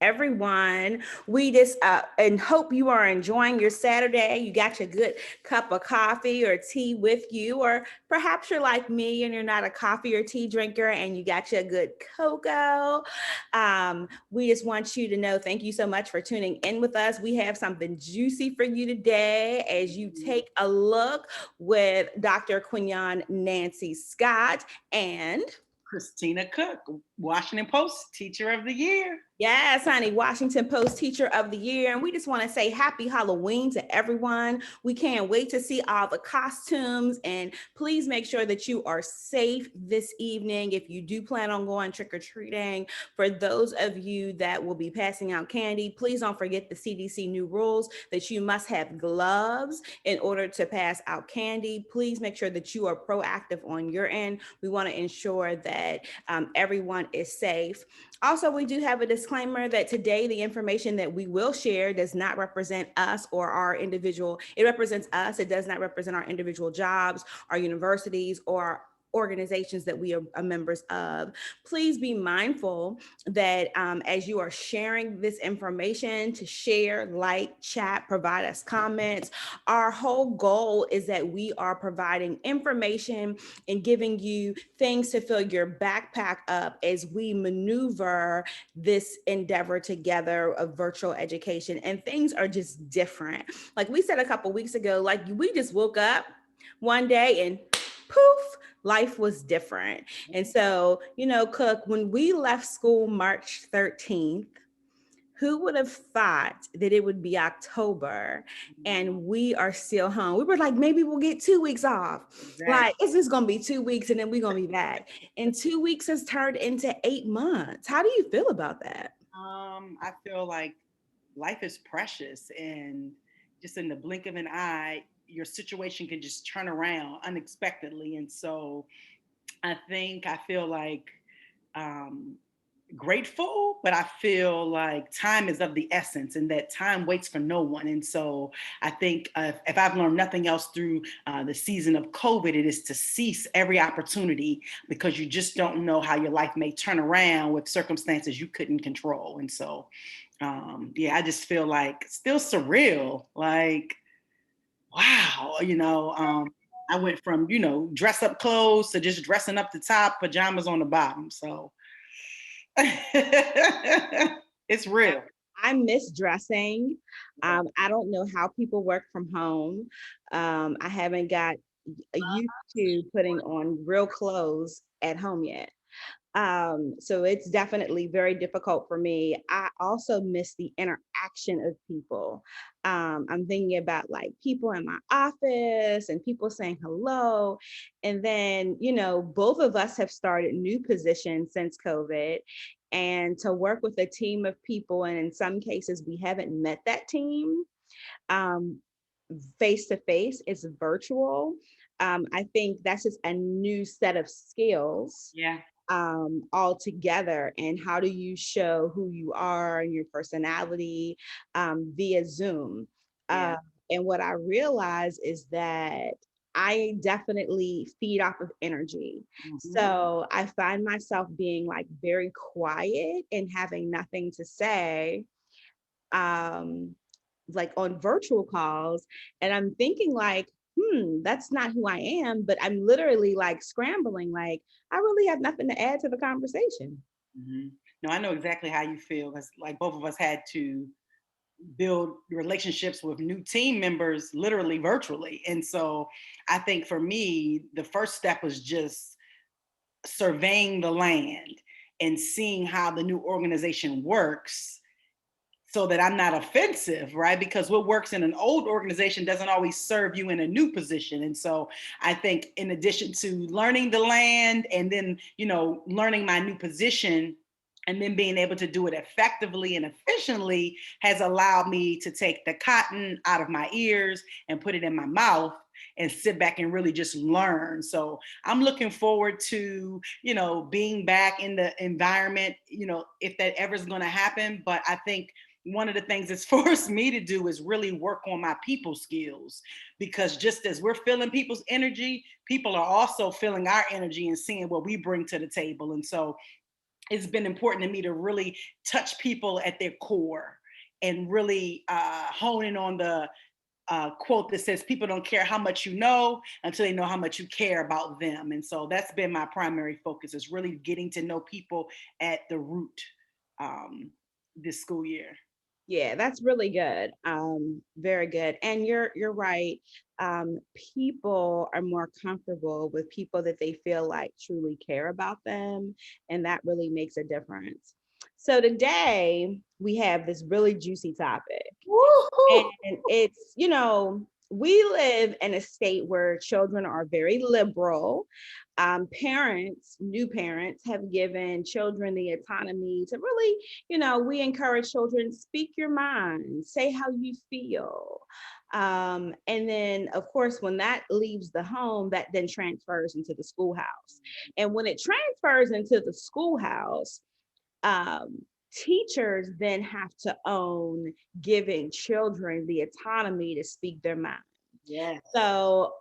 everyone. We just and hope you are enjoying your Saturday. You got your good cup of coffee or tea with you, or perhaps you're like me and you're not a coffee or tea drinker and you got your good cocoa. We just want you to know thank you so much for tuning in with us. We have something juicy for you today as you take a look with Dr. Quignon Nancy Scott and Christina Cook, Washington Post Teacher of the Year. yes, honey, Washington Post Teacher of the Year. And we just want to say happy Halloween to everyone. We can't wait to see all the costumes. And please make sure that you are safe this evening if you do plan on going trick or treating. For those of you that will be passing out candy, please don't forget the CDC new rules that you must have gloves in order to pass out candy. Please make sure that you are proactive on your end. We want to ensure that everyone is safe. Also, we do have a disclaimer that today the information that we will share does not represent us or our individual. It represents us. It does not represent our individual jobs, our universities, or organizations that we are members of. Please be mindful that as you are sharing this information, to share, like, chat, provide us comments. Our whole goal is that we are providing information and giving you things to fill your backpack up as we maneuver this endeavor together of virtual education. And things are just different. Like we said a couple weeks ago, like we just woke up one day and poof, life was different. And so, Cook, when we left school March 13th, who would have thought that it would be October and we are still home? We were like, maybe we'll get 2 weeks off. Exactly. Like, it's just going to be 2 weeks and then we're going to be back. And 2 weeks has turned into 8 months. How do you feel about that? I feel like life is precious, and just in the blink of an eye, your situation can just turn around unexpectedly. And so I feel like um, grateful, but I feel like time is of the essence and that time waits for no one. And so I think if I've learned nothing else through the season of COVID, it is to seize every opportunity, because you just don't know how your life may turn around with circumstances you couldn't control. And so, yeah, I just feel like still surreal. Like, wow, I went from, dress up clothes to just dressing up the top, pajamas on the bottom. So it's real. I miss dressing. I don't know how people work from home. I haven't got used to putting on real clothes at home yet. So it's definitely very difficult for me. I also miss the interaction of people. I'm thinking about like people in my office and people saying hello. And then, both of us have started new positions since COVID. And to work with a team of people, and in some cases, we haven't met that team um, face to face, it's virtual. I think that's just a new set of skills Yeah. all together. And how do you show who you are and your personality via Zoom? Yeah. Uh, and what I realize is that I definitely feed off of energy. Mhm. So I find myself being like very quiet and having nothing to say. Um, like on virtual calls, and I'm thinking like, that's not who I am, but I'm literally like scrambling, like I really have nothing to add to the conversation. Mhm. No, I know exactly how you feel, because like both of us had to build relationships with new team members literally virtually. And so I think for me, the first step was just surveying the land and seeing how the new organization works, so that I'm not offensive, right? Because what works in an old organization doesn't always serve you in a new position. And so I think in addition to learning the land and then, learning my new position and then being able to do it effectively and efficiently has allowed me to take the cotton out of my ears and put it in my mouth and sit back and really just learn. So I'm looking forward to, being back in the environment, if that ever is going to happen. But I think one of the things it's forced me to do is really work on my people skills, because just as we're feeling people's energy, people are also feeling our energy and seeing what we bring to the table. And so it's been important to me to really touch people at their core and really hone in on the quote that says, people don't care how much you know until they know how much you care about them. And so that's been my primary focus, is really getting to know people at the root this school year. Yeah, that's really good. Very good. And you're right. People are more comfortable with people that they feel like truly care about them, and that really makes a difference. So today we have this really juicy topic. Woo-hoo! And it's, we live in a state where children are very liberal. Parents, new parents, have given children the autonomy to really, we encourage children, speak your mind, say how you feel. And then, of course, when that leaves the home, that then transfers into the schoolhouse. And when it transfers into the schoolhouse, um, teachers then have to own giving children the autonomy to speak their mind. Yes. So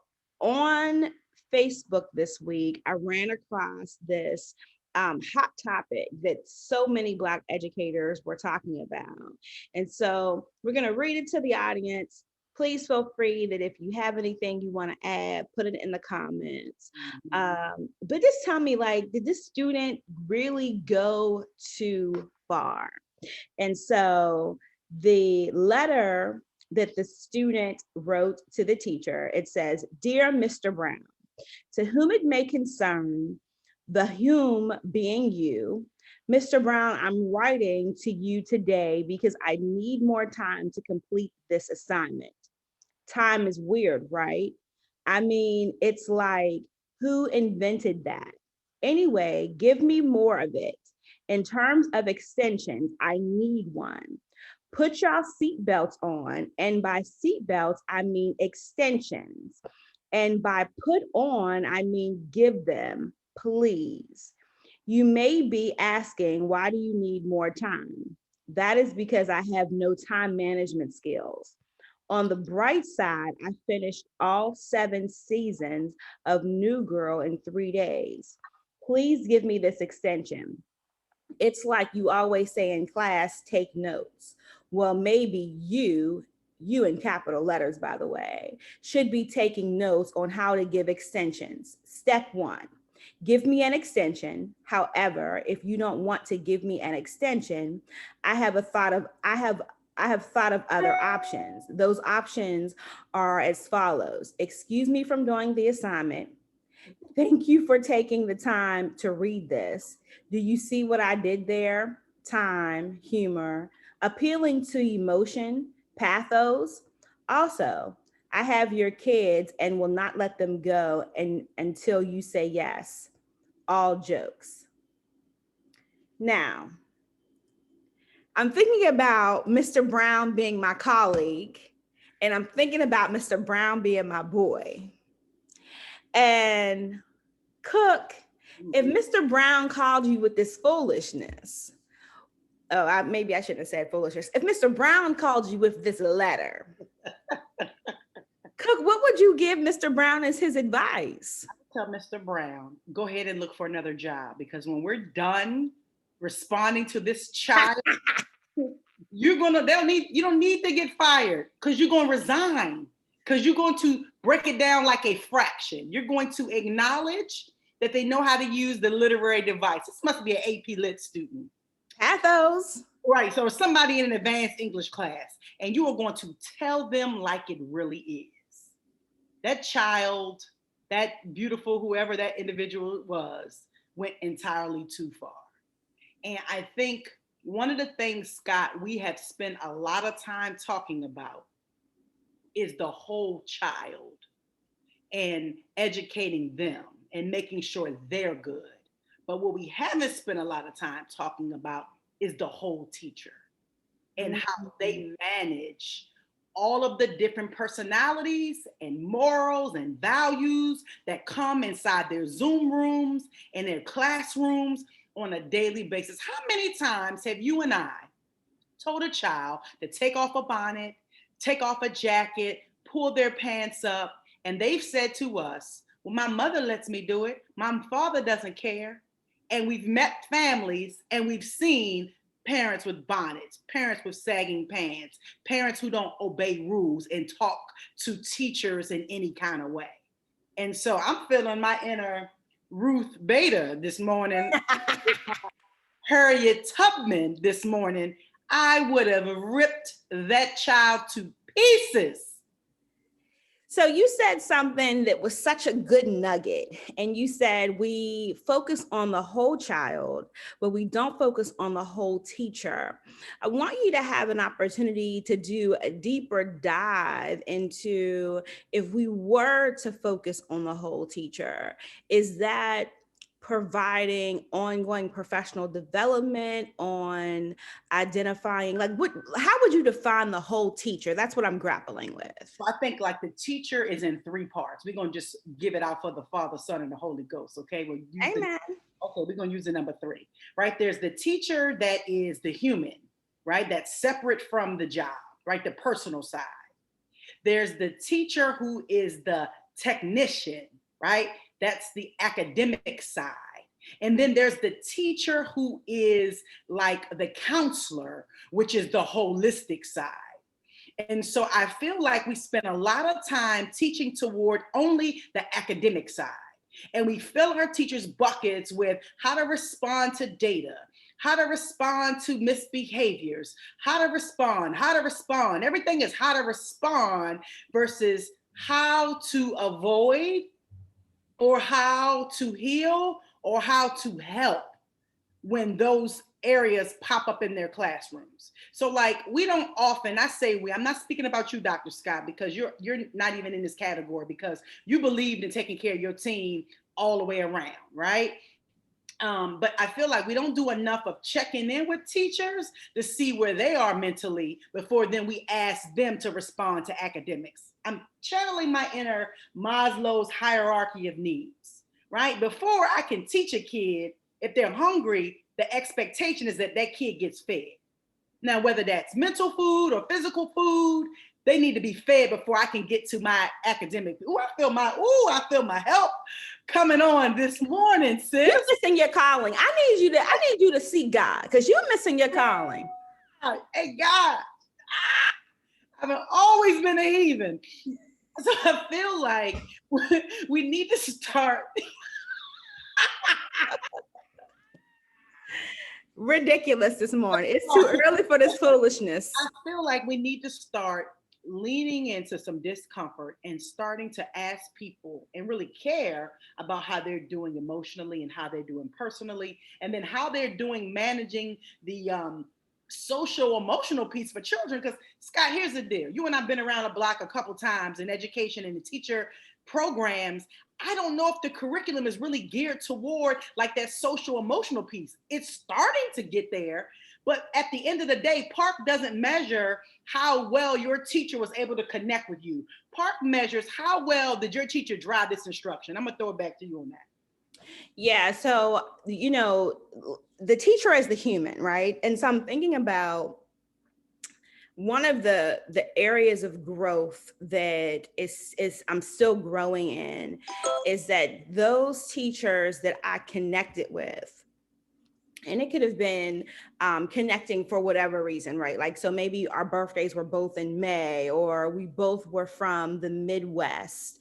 on Facebook this week, I ran across this hot topic that so many Black educators were talking about. And so we're going to read it to the audience. Please feel free that if you have anything you want to add, put it in the comments. But just tell me, like, did this student really go too far? And so the letter that the student wrote to the teacher, it says, "Dear Mr. Brown, to whom it may concern, the whom being you, Mr. Brown, I'm writing to you today because I need more time to complete this assignment." Time is weird, right? I mean, it's like, who invented that? Anyway, give me more of it. In terms of extensions, I need one. Put y'all seatbelts on. And by seatbelts, I mean extensions. And by put on, I mean give them, please. You may be asking, why do you need more time? That is because I have no time management skills. On the bright side, I finished all 7 seasons of New Girl in 3 days. Please give me this extension. It's like you always say in class, take notes. Well, maybe you in capital letters, by the way, should be taking notes on how to give extensions. Step 1, give me an extension. However, if you don't want to give me an extension, I have thought of other options. Those options are as follows. Excuse me from doing the assignment. Thank you for taking the time to read this. Do you see what I did there? Time, humor, appealing to emotion, pathos. Also, I have your kids and will not let them go until you say yes. All jokes. Now, I'm thinking about Mr. Brown being my colleague, and I'm thinking about Mr. Brown being my boy. And Cook, if Mr. Brown called you with this foolishness, maybe I shouldn't have said foolishness. If Mr. Brown called you with this letter, Cook, what would you give Mr. Brown as his advice? Tell Mr. Brown, go ahead and look for another job, because when we're done responding to this child, you don't need to get fired, because you're going to resign, because you're going to break it down like a fraction. You're going to acknowledge that they know how to use the literary device. This must be an AP Lit student. Pathos. Right, so somebody in an advanced English class, and you are going to tell them like it really is. That child, that beautiful, whoever that individual was, went entirely too far. And I think one of the things, Scott, we have spent a lot of time talking about is the whole child and educating them and making sure they're good. But what we haven't spent a lot of time talking about is the whole teacher and how they manage all of the different personalities and morals and values that come inside their Zoom rooms and their classrooms on a daily basis. How many times have you and I told a child to take off a bonnet, take off a jacket, pull their pants up, and they've said to us, well, my mother lets me do it. My father doesn't care. And we've met families and we've seen parents with bonnets, parents with sagging pants, parents who don't obey rules and talk to teachers in any kind of way. And so I'm feeling my inner Ruth Bader this morning, Harriet Tubman this morning. I would have ripped that child to pieces. So you said something that was such a good nugget, and you said we focus on the whole child, but we don't focus on the whole teacher. I want you to have an opportunity to do a deeper dive into, if we were to focus on the whole teacher, is that providing ongoing professional development on identifying, like, how would you define the whole teacher? That's what I'm grappling with. So I think like the teacher is in three parts. We're gonna just give it out for the Father, Son, and the Holy Ghost. Okay, Amen. Okay, we're gonna use the number three. Right, there's the teacher that is the human, right? That's separate from the job, right? The personal side. There's the teacher who is the technician, right? That's the academic side. And then there's the teacher who is like the counselor, which is the holistic side. And so I feel like we spend a lot of time teaching toward only the academic side. And we fill our teachers' buckets with how to respond to data, how to respond to misbehaviors, how to respond. Everything is how to respond versus how to avoid or how to heal or how to help when those areas pop up in their classrooms. So like we don't often, I say we, I'm not speaking about you, Dr. Scott, because you're not even in this category because you believed in taking care of your team all the way around, right? But I feel like we don't do enough of checking in with teachers to see where they are mentally before then we ask them to respond to academics. I'm channeling my inner Maslow's hierarchy of needs, right? Before I can teach a kid, if they're hungry, the expectation is that that kid gets fed. Now, whether that's mental food or physical food, they need to be fed before I can get to my academic. I feel my help coming on this morning, sis. You're missing your calling. I need you to see God because you're missing your calling. Hey, God, I've always been a heathen. So I feel like we need to start. Ridiculous this morning. It's too early for this foolishness. I feel like we need to start leaning into some discomfort and starting to ask people and really care about how they're doing emotionally and how they're doing personally, and then how they're doing managing the social emotional piece for children. Because Scott, here's the deal. You and I've been around the block a couple times in education and the teacher programs. I don't know if the curriculum is really geared toward like that social emotional piece. It's starting to get there, but at the end of the day, PARCC doesn't measure how well your teacher was able to connect with you. PARCC measures how well did your teacher drive this instruction. I'm gonna throw it back to you on that. Yeah, so the teacher is the human, right? And so I'm thinking about one of the areas of growth that is I'm still growing in is that those teachers that I connected with, and it could have been connecting for whatever reason, right? Like, so maybe our birthdays were both in May, or we both were from the Midwest.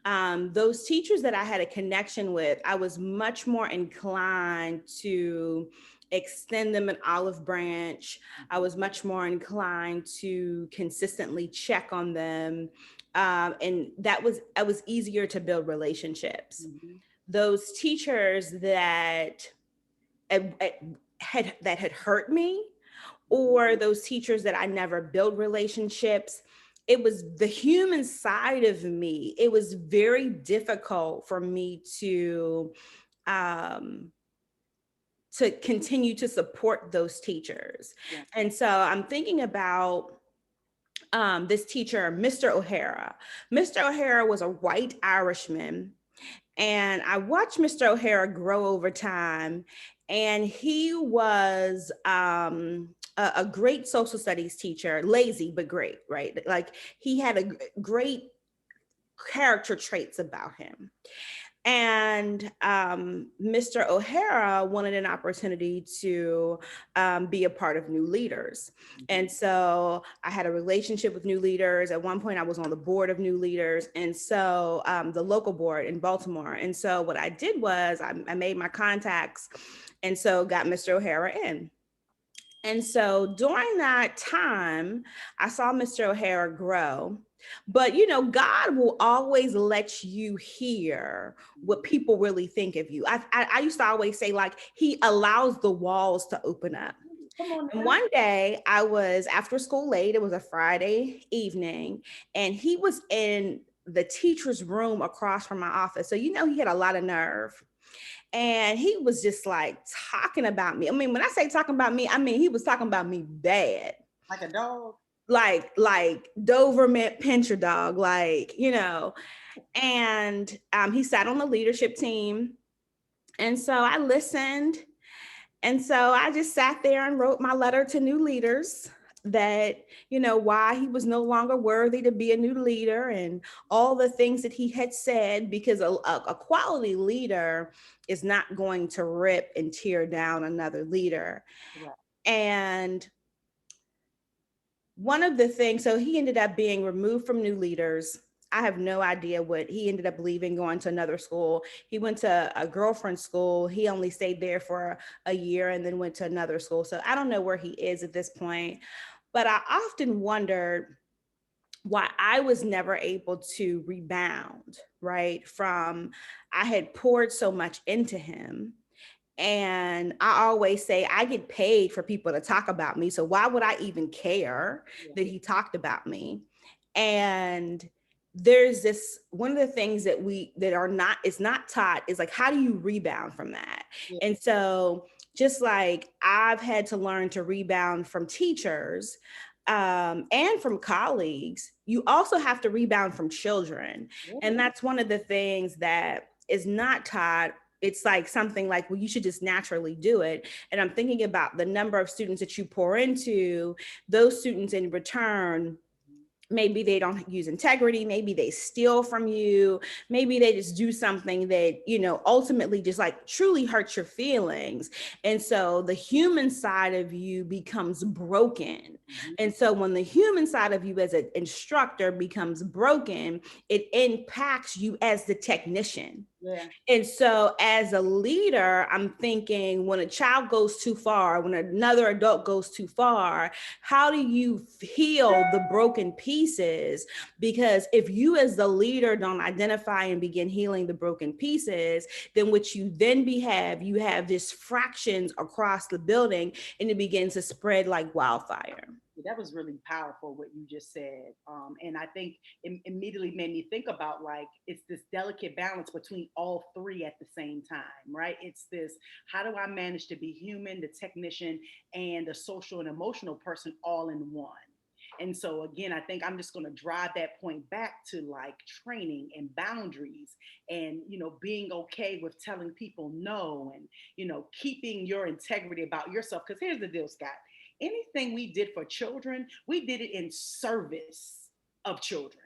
Those teachers that I had a connection with, I was much more inclined to extend them an olive branch. I was much more inclined to consistently check on them. And it was easier to build relationships. Mm-hmm. Those teachers that had hurt me, or those teachers that I never built relationships, it was the human side of me. It was very difficult for me to continue to support those teachers. Yeah. And so I'm thinking about this teacher, Mr. O'Hara. Mr. O'Hara was a white Irishman, and I watched Mr. O'Hara grow over time, and he was a great social studies teacher, lazy, but great, right? Like he had a great character traits about him. And Mr. O'Hara wanted an opportunity to be a part of New Leaders. And so I had a relationship with New Leaders. At one point, I was on the board of New Leaders. And so the local board in Baltimore. And so what I did was I made my contacts and so got Mr. O'Hara in. And so during that time, I saw Mr. O'Hara grow. But you know, God will always let you hear what people really think of you. I used to always say, like, He allows the walls to open up. Come on And now. one day I was after school late, it was a Friday evening, and he was in the teacher's room across from my office. So, you know, he had a lot of nerve. And he was just like talking about me. I mean, when I say talking about me, I mean, he was talking about me bad. Like a dog. Like Doberman Pinscher dog, like, you know. And he sat on the leadership team. And so I listened. And so I just sat there and wrote my letter to New Leaders that, you know, why he was no longer worthy to be a new leader and all the things that he had said, because a quality leader is not going to rip and tear down another leader. Right. And one of the things, so he ended up being removed from New Leaders. I have no idea what he ended up leaving, going to another school. He went to a girlfriend's school. He only stayed there for a year and then went to another school. So I don't know where he is at this point. But I often wondered why I was never able to rebound, right? From I had poured so much into him. And I always say I get paid for people to talk about me. So why would I even care that he talked about me? And there's this one of the things that is not taught is like, how do you rebound from that? Yeah. And so just like I've had to learn to rebound from teachers and from colleagues, you also have to rebound from children. And that's one of the things that is not taught. It's like something like, well, you should just naturally do it. And I'm thinking about the number of students that you pour into, those students in return, maybe they don't use integrity, maybe they steal from you, maybe they just do something that, you know, ultimately just like truly hurts your feelings. And so the human side of you becomes broken. And so when the human side of you as an instructor becomes broken, it impacts you as the technician. Yeah. And so as a leader, I'm thinking when a child goes too far, when another adult goes too far, how do you heal the broken pieces? Because if you as the leader don't identify and begin healing the broken pieces, then what you then you have this fractions across the building, and it begins to spread like wildfire. That was really powerful what you just said. And I think it immediately made me think about, like, it's this delicate balance between all three at the same time, right? It's this, how do I manage to be human, the technician, and the social and emotional person all in one? And so again, I think I'm just going to drive that point back to like training and boundaries and, you know, being okay with telling people no and, you know, keeping your integrity about yourself. Because here's the deal, Scott. Anything we did for children, we did it in service of children,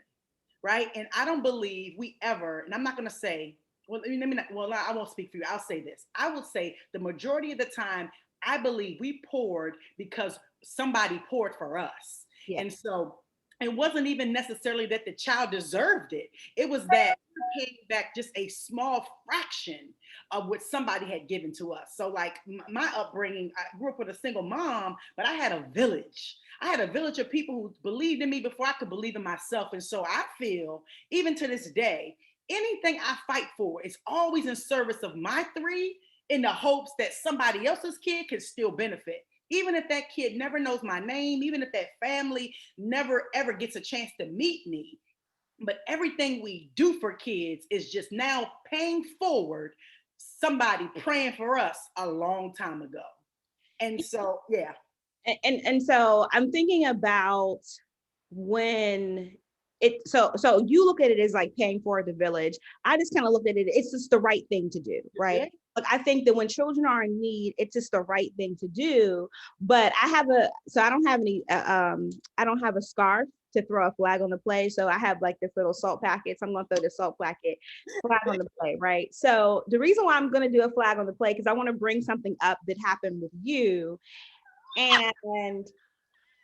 right? And I don't believe we ever, and I'm not going to say, well, let me not, well, I won't speak for you. I'll say this. I will say the majority of the time, I believe we poured because somebody poured for us. Yeah. And so it wasn't even necessarily that the child deserved it. It was that we came back just a small fraction of what somebody had given to us. So like my upbringing, I grew up with a single mom, but I had a village. I had a village of people who believed in me before I could believe in myself. And so I feel, even to this day, anything I fight for is always in service of my three, in the hopes that somebody else's kid can still benefit. Even if that kid never knows my name, even if that family never ever gets a chance to meet me. But everything we do for kids is just now paying forward somebody praying for us a long time ago. And so, yeah. And so I'm thinking about when so you look at it as like paying for the village. I just kind of looked at it, it's just the right thing to do, right? Yeah. Like I think that when children are in need, it's just the right thing to do. But I don't have a scarf to throw a flag on the play. So I have like this little salt packet. So I'm going to throw the salt packet flag on the play, right? So the reason why I'm going to do a flag on the play, because I want to bring something up that happened with you. And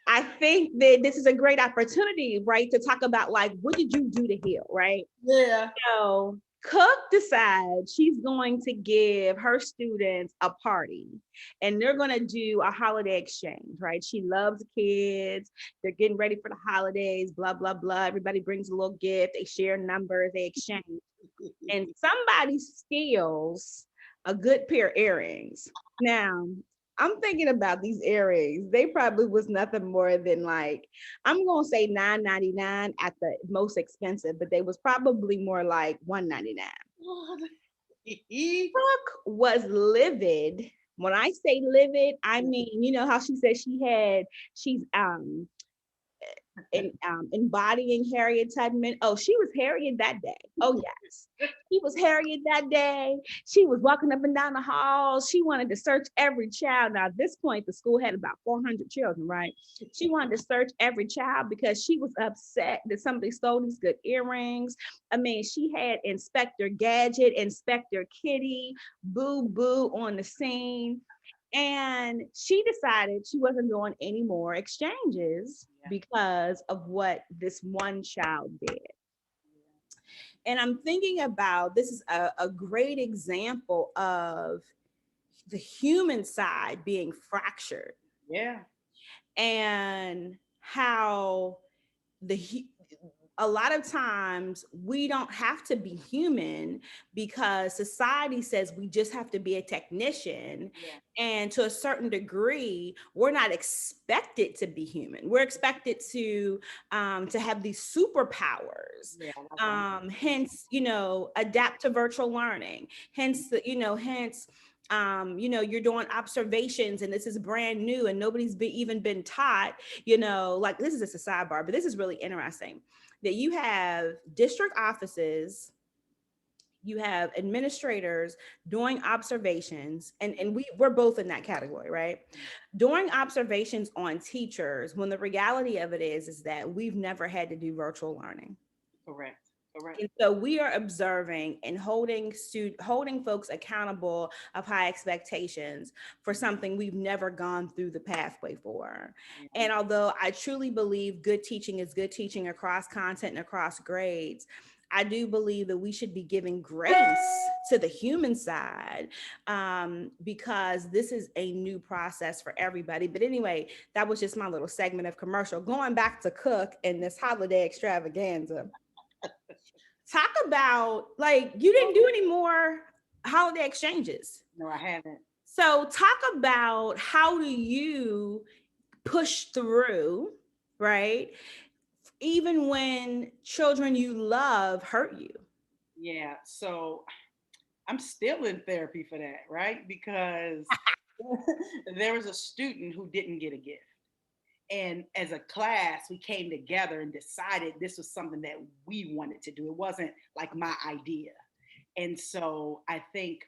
I think that this is a great opportunity, right, to talk about like, what did you do to heal, right? Yeah. So Cook decides she's going to give her students a party and they're going to do a holiday exchange, right? She loves kids. They're getting ready for the holidays, blah, blah, blah. Everybody brings a little gift. They share numbers, they exchange. And somebody steals a good pair of earrings. Now, I'm thinking about these earrings. They probably was nothing more than like, I'm gonna say $9.99 at the most expensive, but they was probably more like $1.99. Brooke was livid. When I say livid, I mean, you know how she said she's embodying Harriet Tubman. Oh, she was Harriet that day. Oh, yes. She was Harriet that day. She was walking up and down the halls. She wanted to search every child. Now, at this point, the school had about 400 children, right? She wanted to search every child because she was upset that somebody stole these good earrings. I mean, she had Inspector Gadget, Inspector Kitty, Boo Boo on the scene. And she decided she wasn't doing any more exchanges because of what this one child did. And I'm thinking about this is a great example of the human side being fractured. Yeah. And how a lot of times we don't have to be human because society says we just have to be a technician. Yeah. And to a certain degree, we're not expected to be human. We're expected to have these superpowers. Yeah, hence, adapt to virtual learning. Hence, you're doing observations and this is brand new and nobody's even been taught, like this is just a sidebar, but this is really interesting that you have district offices, you have administrators doing observations, and we're both in that category, right? Doing observations on teachers when the reality of it is that we've never had to do virtual learning. Correct. Correct. And so we are observing and holding folks accountable of high expectations for something we've never gone through the pathway for. And although I truly believe good teaching is good teaching across content and across grades, I do believe that we should be giving grace to the human side because this is a new process for everybody. But anyway, that was just my little segment of commercial. Going back to Cook and this holiday extravaganza. Talk about, like, you didn't do any more holiday exchanges. No, I haven't. So talk about how do you push through, right? Even when children you love hurt you. Yeah, so I'm still in therapy for that, right? Because there was a student who didn't get a gift. And as a class, we came together and decided this was something that we wanted to do. It wasn't like my idea. And so I think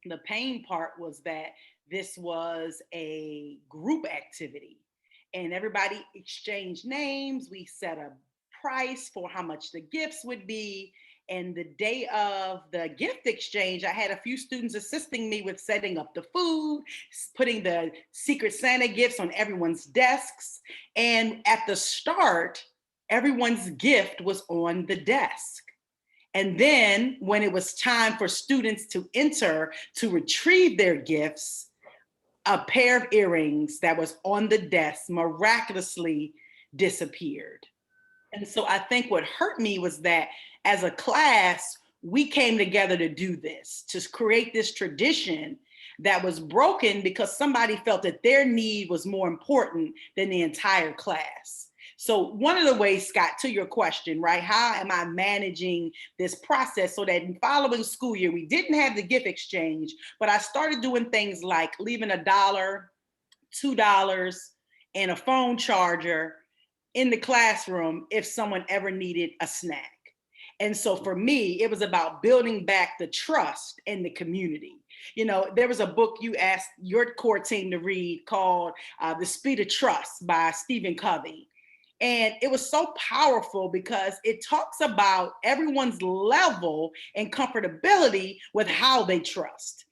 the pain part was that this was a group activity and everybody exchanged names. We set a price for how much the gifts would be. And the day of the gift exchange, I had a few students assisting me with setting up the food, putting the Secret Santa gifts on everyone's desks. And at the start, everyone's gift was on the desk. And then when it was time for students to enter to retrieve their gifts, a pair of earrings that was on the desk miraculously disappeared. And so I think what hurt me was that as a class, we came together to do this, to create this tradition that was broken because somebody felt that their need was more important than the entire class. So one of the ways, Scott, to your question, right? How am I managing this process so that in following school year, we didn't have the gift exchange, but I started doing things like leaving $1, $2, and a phone charger in the classroom if someone ever needed a snack. And so for me, it was about building back the trust in the community. There was a book you asked your core team to read called The Speed of Trust by Stephen Covey. And it was so powerful because it talks about everyone's level and comfortability with how they trust.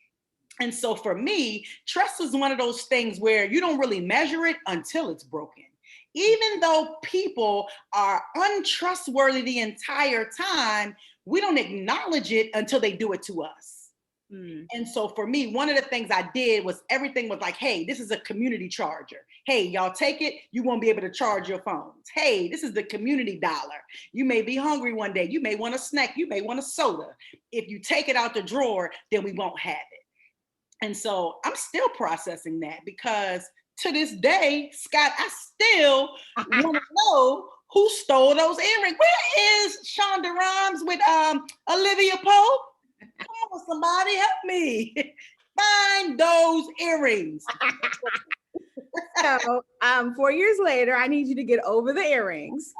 And so for me, trust is one of those things where you don't really measure it until it's broken. Even though people are untrustworthy the entire time, we don't acknowledge it until they do it to us. Mm. And so for me, one of the things I did was everything was like, hey, this is a community charger. Hey, y'all take it. You won't be able to charge your phones. Hey, this is the community dollar. You may be hungry one day. You may want a snack. You may want a soda. If you take it out the drawer, then we won't have it. And so I'm still processing that because to this day, Scott, I still want to know who stole those earrings. Where is Shonda Rhimes with Olivia Pope? Come on, somebody help me. Find those earrings. So 4 years later, I need you to get over the earrings.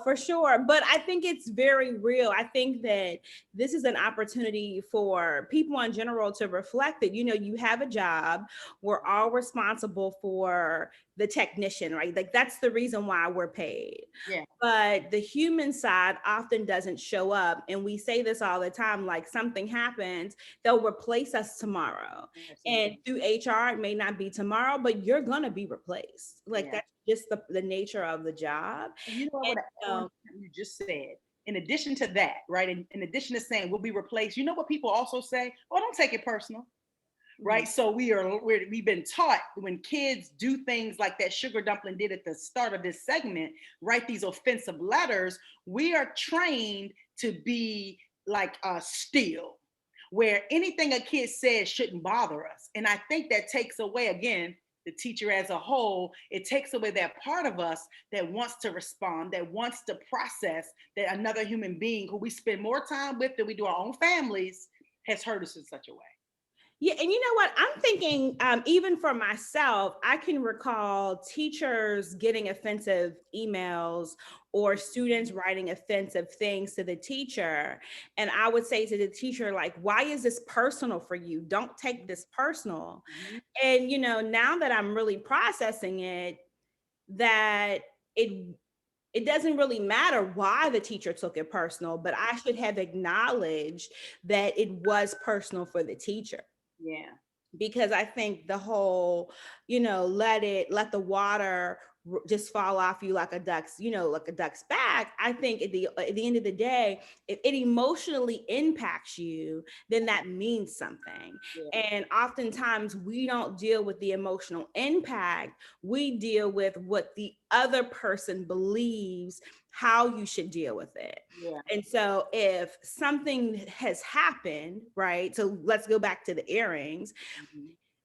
For sure. But I think it's very real. I think that this is an opportunity for people in general to reflect that, you have a job. We're all responsible for the technician, right? Like that's the reason why we're paid. Yeah. But the human side often doesn't show up. And we say this all the time, like something happens, they'll replace us tomorrow. And through HR, it may not be tomorrow, but you're going to be replaced. Like that's just the nature of the job. And you know what you just said? In addition to that, right? In addition to saying we'll be replaced, you know what people also say? Oh, don't take it personal. Right. So we've been taught when kids do things like that sugar dumpling did at the start of this segment, write these offensive letters, we are trained to be like steel, where anything a kid says shouldn't bother us. And I think that takes away, again, the teacher as a whole, it takes away that part of us that wants to respond, that wants to process that another human being who we spend more time with than we do our own families has hurt us in such a way. Yeah, and you know what? I'm thinking, even for myself, I can recall teachers getting offensive emails or students writing offensive things to the teacher. And I would say to the teacher, like, why is this personal for you? Don't take this personal. And, now that I'm really processing it, that it doesn't really matter why the teacher took it personal, but I should have acknowledged that it was personal for the teacher. Yeah. Because I think the whole, let the water just fall off you like a duck's back. I think at the end of the day, if it emotionally impacts you, then that means something. Yeah. And oftentimes we don't deal with the emotional impact. We deal with what the other person believes how you should deal with it. Yeah. And so if something has happened, right? So let's go back to the earrings.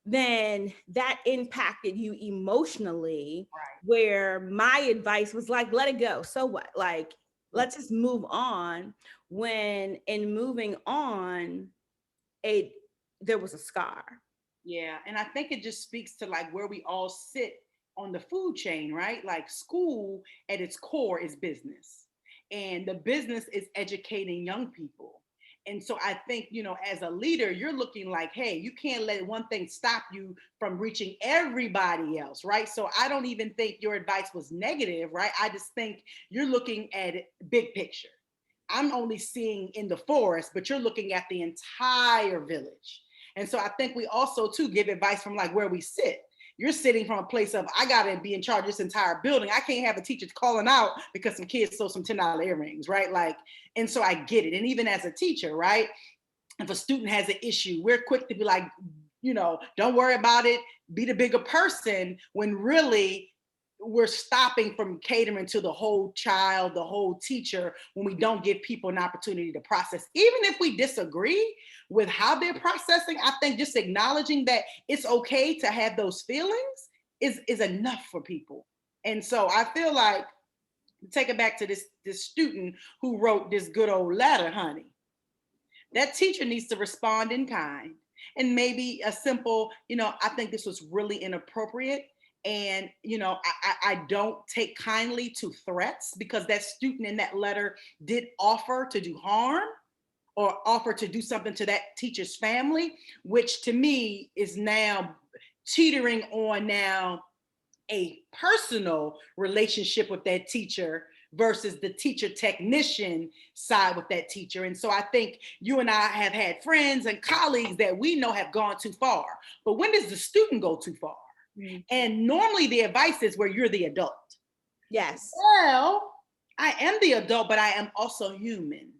Then that impacted you emotionally, right? Where my advice was like, let it go. So what? Like, let's just move on. When in moving on, there was a scar. Yeah. And I think it just speaks to like where we all sit on the food chain, right? Like school at its core is business, and the business is educating young people. And so I think, as a leader, you're looking like, hey, you can't let one thing stop you from reaching everybody else, right? So I don't even think your advice was negative, right? I just think you're looking at it big picture. I'm only seeing in the forest, but you're looking at the entire village. And so I think we also too give advice from like where we sit. You're sitting from a place of, I gotta be in charge of this entire building. I can't have a teacher calling out because some kids stole some $10 earrings, right? Like, and so I get it. And even as a teacher, right? If a student has an issue, we're quick to be like, don't worry about it, be the bigger person, when really we're stopping from catering to the whole child, the whole teacher, when we don't give people an opportunity to process. Even if we disagree with how they're processing, I think just acknowledging that it's okay to have those feelings is enough for people. And so I feel like, take it back to this student who wrote this good old letter, honey. That teacher needs to respond in kind. And maybe a simple, I think this was really inappropriate. And, I don't take kindly to threats, because that student in that letter did offer to do harm or offer to do something to that teacher's family, which to me is now teetering on now a personal relationship with that teacher versus the teacher technician side with that teacher. And so I think you and I have had friends and colleagues that we know have gone too far. But when does the student go too far? Mm-hmm. And normally the advice is where you're the adult. Yes. Well, I am the adult, but I am also human.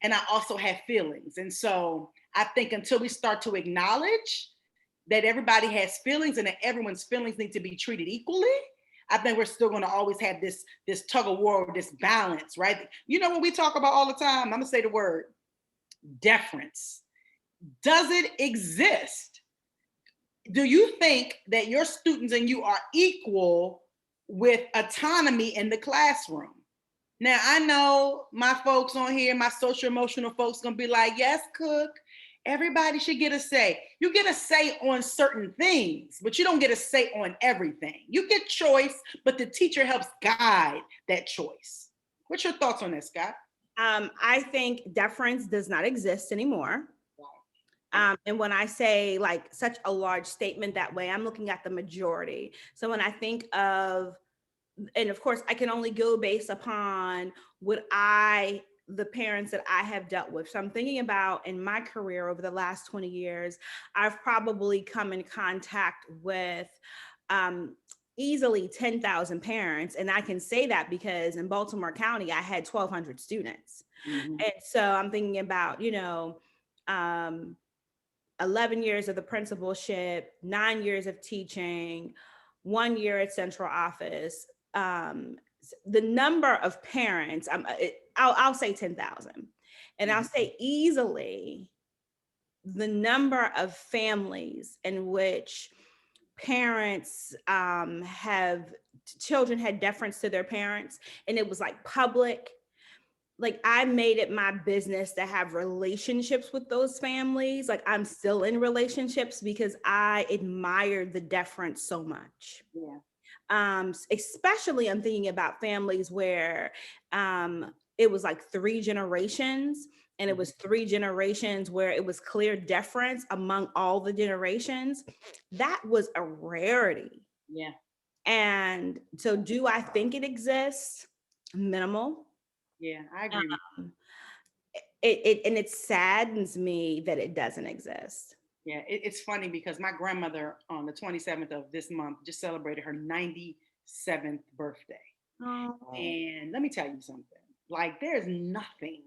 And I also have feelings. And so I think until we start to acknowledge that everybody has feelings and that everyone's feelings need to be treated equally, I think we're still going to always have this tug of war, this balance, right? You know what we talk about all the time? I'm going to say the word deference. Does it exist? Do you think that your students and you are equal with autonomy in the classroom? Now, I know my folks on here, my social emotional folks gonna be like, yes, Cook, everybody should get a say. You get a say on certain things, but you don't get a say on everything. You get choice, but the teacher helps guide that choice. What's your thoughts on that, Scott? I think deference does not exist anymore. And when I say like such a large statement that way, I'm looking at the majority. So when I think of, and of course, I can only go based upon the parents that I have dealt with. So I'm thinking about in my career over the last 20 years, I've probably come in contact with easily 10,000 parents. And I can say that because in Baltimore County, I had 1,200 students. Mm-hmm. And so I'm thinking about, 11 years of the principalship, 9 years of teaching, 1 year at central office. The number of parents, I'll say 10,000. And I'll say easily the number of families in which parents children had deference to their parents, and it was like public. Like I made it my business to have relationships with those families. Like I'm still in relationships because I admired the deference so much. Yeah. Especially I'm thinking about families where it was like 3 generations, and it was 3 generations where it was clear deference among all the generations. That was a rarity. Yeah. And so do I think it exists? Minimal. Yeah, I agree. It saddens me that it doesn't exist. Yeah, it's funny because my grandmother on the 27th of this month just celebrated her 97th birthday. Oh. And let me tell you something. Like there's nothing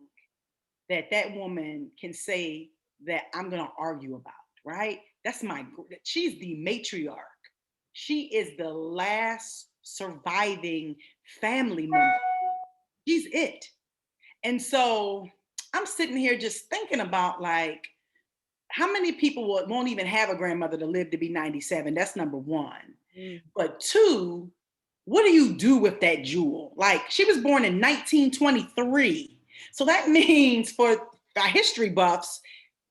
that woman can say that I'm going to argue about, right? She's the matriarch. She is the last surviving family member. She's it. And so I'm sitting here just thinking about like, how many people won't even have a grandmother to live to be 97? That's number one. But 2, what do you do with that jewel? Like she was born in 1923. So that means for our history buffs,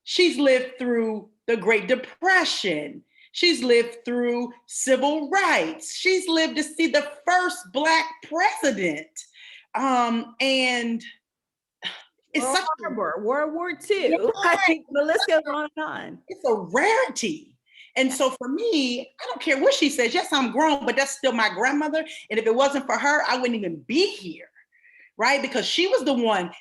she's lived through the Great Depression. She's lived through civil rights. She's lived to see the first Black president. And it's such World War II. I think the list goes on and on. It's a rarity. And so for me, I don't care what she says. Yes, I'm grown, but that's still my grandmother. And if it wasn't for her, I wouldn't even be here, right? Because she was the one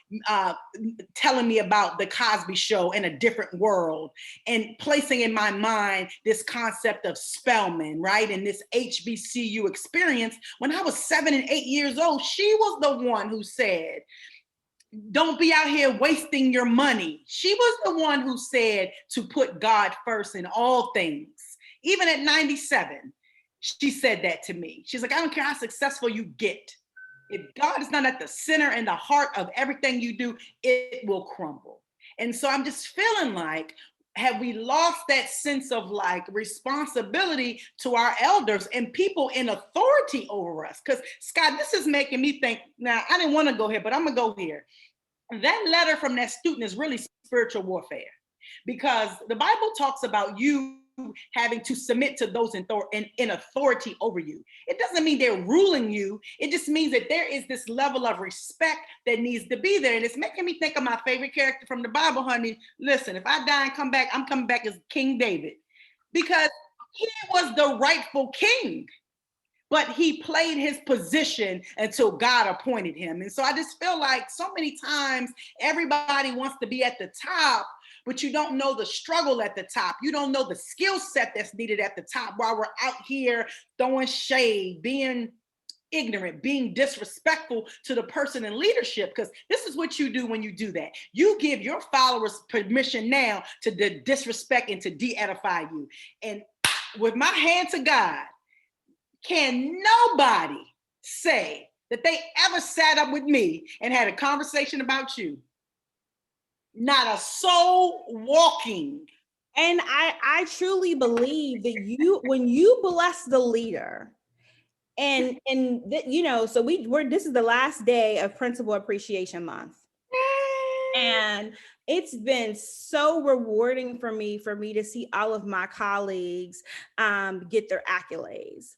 telling me about the Cosby Show in a different world and placing in my mind this concept of Spelman, right? And this HBCU experience. When I was 7 and 8 years old, she was the one who said, don't be out here wasting your money. She was the one who said to put God first in all things. Even at 97, she said that to me. She's like, I don't care how successful you get. If God is not at the center and the heart of everything you do, it will crumble. And so I'm just feeling like, have we lost that sense of like responsibility to our elders and people in authority over us? Because Scott, this is making me think, now I didn't want to go here, but I'm gonna go here. That letter from that student is really spiritual warfare, because the Bible talks about you having to submit to those in authority over you. It doesn't mean they're ruling you. It just means that there is this level of respect that needs to be there. And it's making me think of my favorite character from the Bible, honey. Listen, if I die and come back, I'm coming back as King David, because he was the rightful king. but he played his position until God appointed him. And so I just feel like so many times everybody wants to be at the top, but you don't know the struggle at the top. You don't know the skill set that's needed at the top while we're out here throwing shade, being ignorant, being disrespectful to the person in leadership, because this is what you do when you do that. You give your followers permission now to disrespect and to de-edify you. And with my hand to God, can nobody say that they ever sat up with me and had a conversation about you. Not a soul walking. And I truly believe that when you bless the leader, so this is the last day of Principal Appreciation Month. And it's been so rewarding for me to see all of my colleagues get their accolades.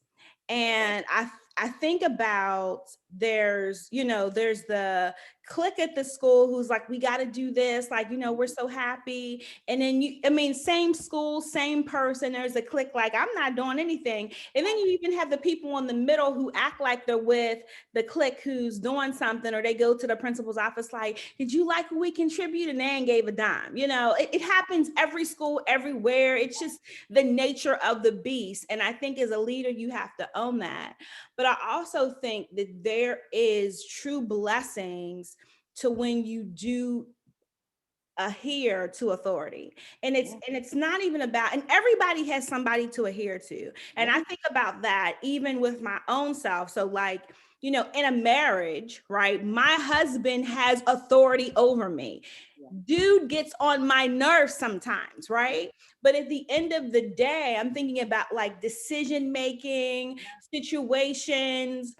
And I think about there's the clique at the school who's like, we got to do this, like, we're so happy. And then same school, same person, there's a clique like, I'm not doing anything. And then you even have the people in the middle who act like they're with the clique who's doing something, or they go to the principal's office like, did you like what we contribute? And they ain't gave a dime. It happens every school, everywhere. It's just the nature of the beast. And I think as a leader, you have to own that. But I also think that there is true blessings to when you do adhere to authority. And it's not even about, and everybody has somebody to adhere to. And I think about that even with my own self. So like, in a marriage, right? My husband has authority over me. Dude gets on my nerves sometimes, right? But at the end of the day, I'm thinking about like decision making situations,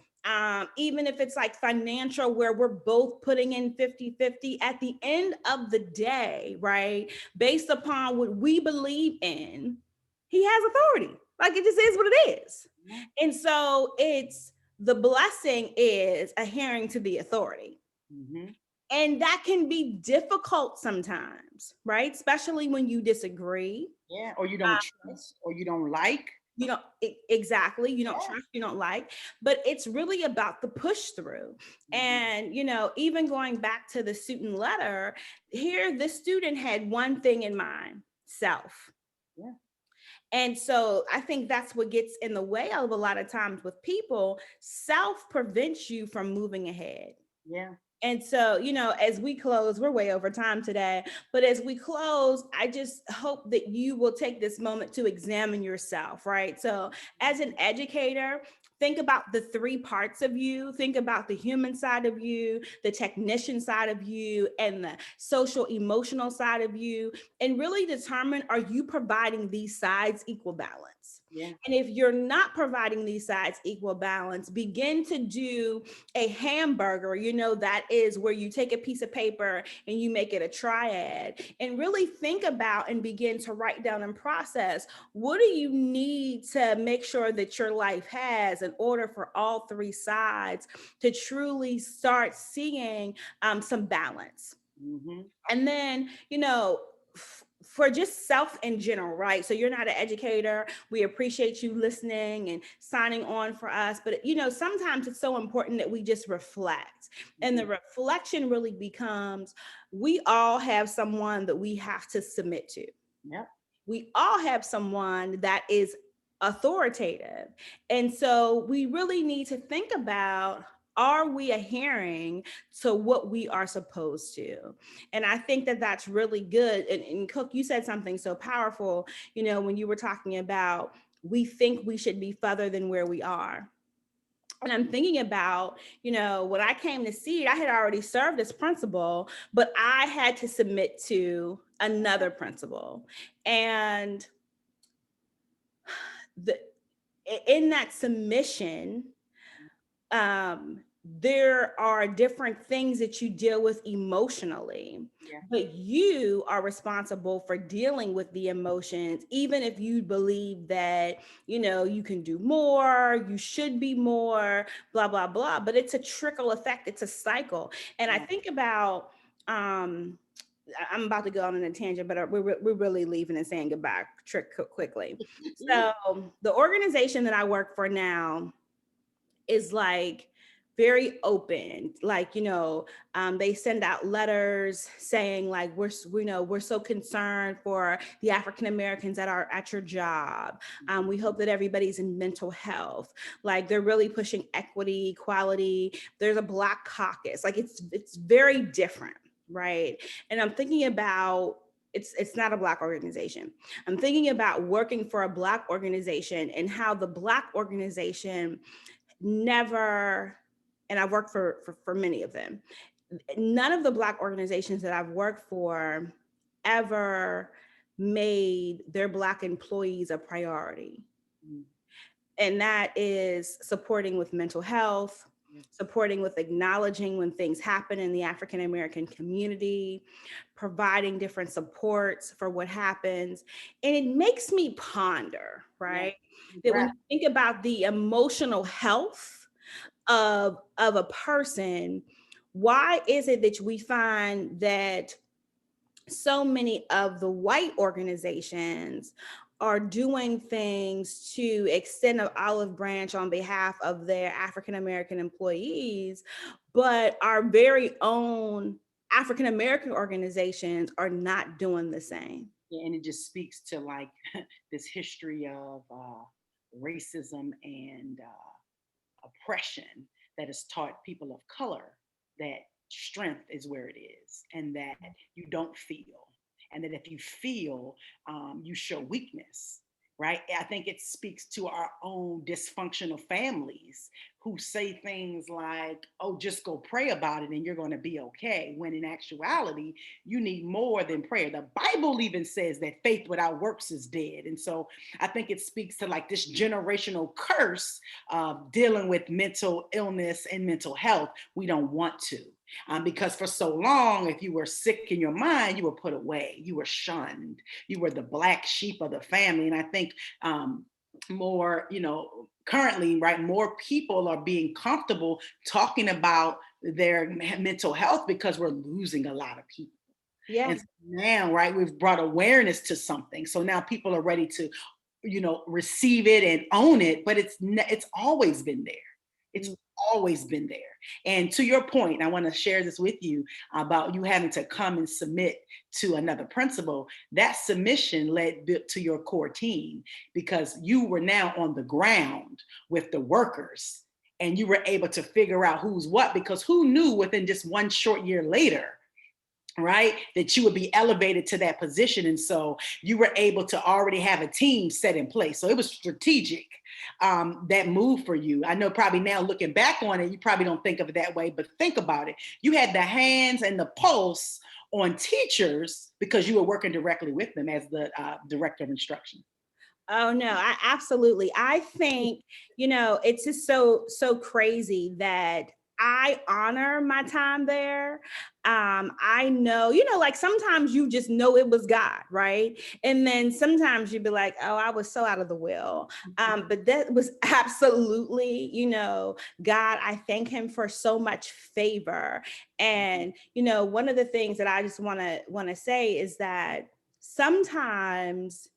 even if it's like financial, where we're both putting in 50-50 at the end of the day, right? Based upon what we believe in, he has authority. Like, it just is what it is. And so the blessing is adhering to the authority. And that can be difficult sometimes, right? Especially when you disagree. Yeah, or you don't trust, or you don't like. You don't exactly, you don't trust, you don't like, but it's really about the push through. And even going back to the student letter here, the student had one thing in mind: self. And so I think that's what gets in the way of a lot of times with people. Self prevents you from moving ahead. And so, as we close, we're way over time today, but as we close, I just hope that you will take this moment to examine yourself, right? So as an educator, think about the three parts of you. Think about the human side of you, the technician side of you, and the social emotional side of you, and really determine, are you providing these sides equal balance? And if you're not providing these sides equal balance, begin to do a hamburger, that is where you take a piece of paper and you make it a triad, and really think about and begin to write down and process, what do you need to make sure that your life has in order for all three sides to truly start seeing some balance. And then, for just self in general, right? So you're not an educator. We appreciate you listening and signing on for us. But, sometimes it's so important that we just reflect. And the reflection really becomes, we all have someone that we have to submit to. We all have someone that is authoritative. And so we really need to think about, are we adhering to what we are supposed to? And I think that that's really good. And Cook, you said something so powerful, when you were talking about, we think we should be further than where we are. And I'm thinking about, when I came to Seed, I had already served as principal, but I had to submit to another principal. And in that submission, there are different things that you deal with emotionally, but you are responsible for dealing with the emotions, even if you believe that, you can do more, you should be more, blah, blah, blah. But it's a trickle effect. It's a cycle. And I think about, I'm about to go on a tangent, but we're really leaving and saying goodbye quickly. So the organization that I work for now, is like very open, like, they send out letters saying like, we're so concerned for the African Americans that are at your job. We hope that everybody's in mental health. Like, they're really pushing equity, equality. There's a Black caucus. Like, it's very different, right? And I'm thinking about, it's not a Black organization. I'm thinking about working for a Black organization and how the Black organization never, and I've worked for many of them, none of the Black organizations that I've worked for ever made their Black employees a priority. And that is supporting with mental health, supporting with acknowledging when things happen in the African American community, providing different supports for what happens. And it makes me ponder, right? That when you think about the emotional health of a person, why is it that we find that so many of the white organizations are doing things to extend an olive branch on behalf of their African American employees, but our very own African American organizations are not doing the same? Yeah, and it just speaks to like this history of racism and oppression that has taught people of color that strength is where it is, and that you don't feel, and that if you feel, you show weakness, right? I think it speaks to our own dysfunctional families who say things like, oh, just go pray about it and you're going to be okay, when in actuality you need more than prayer. The Bible even says that faith without works is dead. And so I think it speaks to like this generational curse of dealing with mental illness and mental health. We don't want to. Because for so long, if you were sick in your mind, you were put away, you were shunned, you were the black sheep of the family. And I think more, currently, right, more people are being comfortable talking about their mental health because we're losing a lot of people. Yeah. And so now, right, we've brought awareness to something. So now people are ready to, receive it and own it, but it's always been there. It's always been there. And to your point, I want to share this with you about you having to come and submit to another principal. That submission led to your core team, because you were now on the ground with the workers and you were able to figure out who's what, because who knew within just one short year later, right, that you would be elevated to that position. And so you were able to already have a team set in place. So it was strategic, that move for you. I know probably now looking back on it, you probably don't think of it that way, but think about it. You had the hands and the pulse on teachers because you were working directly with them as the director of instruction. Oh no, I absolutely. I think, it's just so crazy that I honor my time there. I know, like sometimes you just know it was God, right? And then sometimes you'd be like, oh, I was so out of the will. But that was absolutely, God. I thank him for so much favor. And, one of the things that I just want to say is that sometimes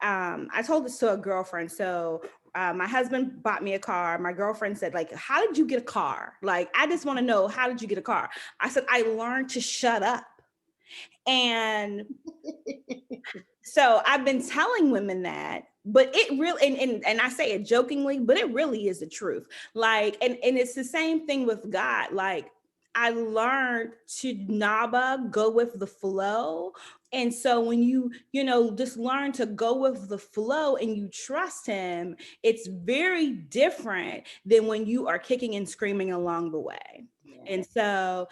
I told this to a girlfriend. So my husband bought me a car. My girlfriend said, like, how did you get a car? Like, I just want to know, how did you get a car? I said, I learned to shut up. And so I've been telling women that, but it really, and I say it jokingly, but it really is the truth. Like, and it's the same thing with God. Like, I learned to NABA, go with the flow. And so when you just learn to go with the flow and you trust him, it's very different than when you are kicking and screaming along the way. Yeah. And so,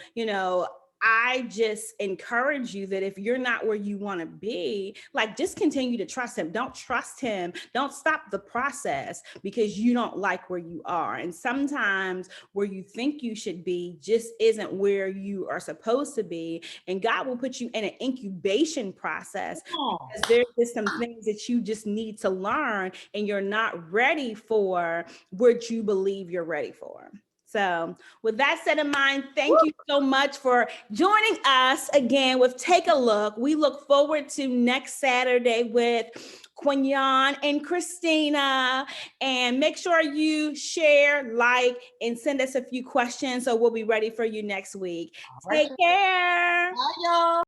I just encourage you that if you're not where you want to be, like, just continue to trust him. Don't trust him. Don't stop the process because you don't like where you are. And sometimes where you think you should be just isn't where you are supposed to be. And God will put you in an incubation process because there's just some things that you just need to learn and you're not ready for what you believe you're ready for. So with that said in mind, thank you so much for joining us again with Take a Look. We look forward to next Saturday with Quignon, and Christina. And make sure you share, like, and send us a few questions so we'll be ready for you next week. All right. Take care. Bye,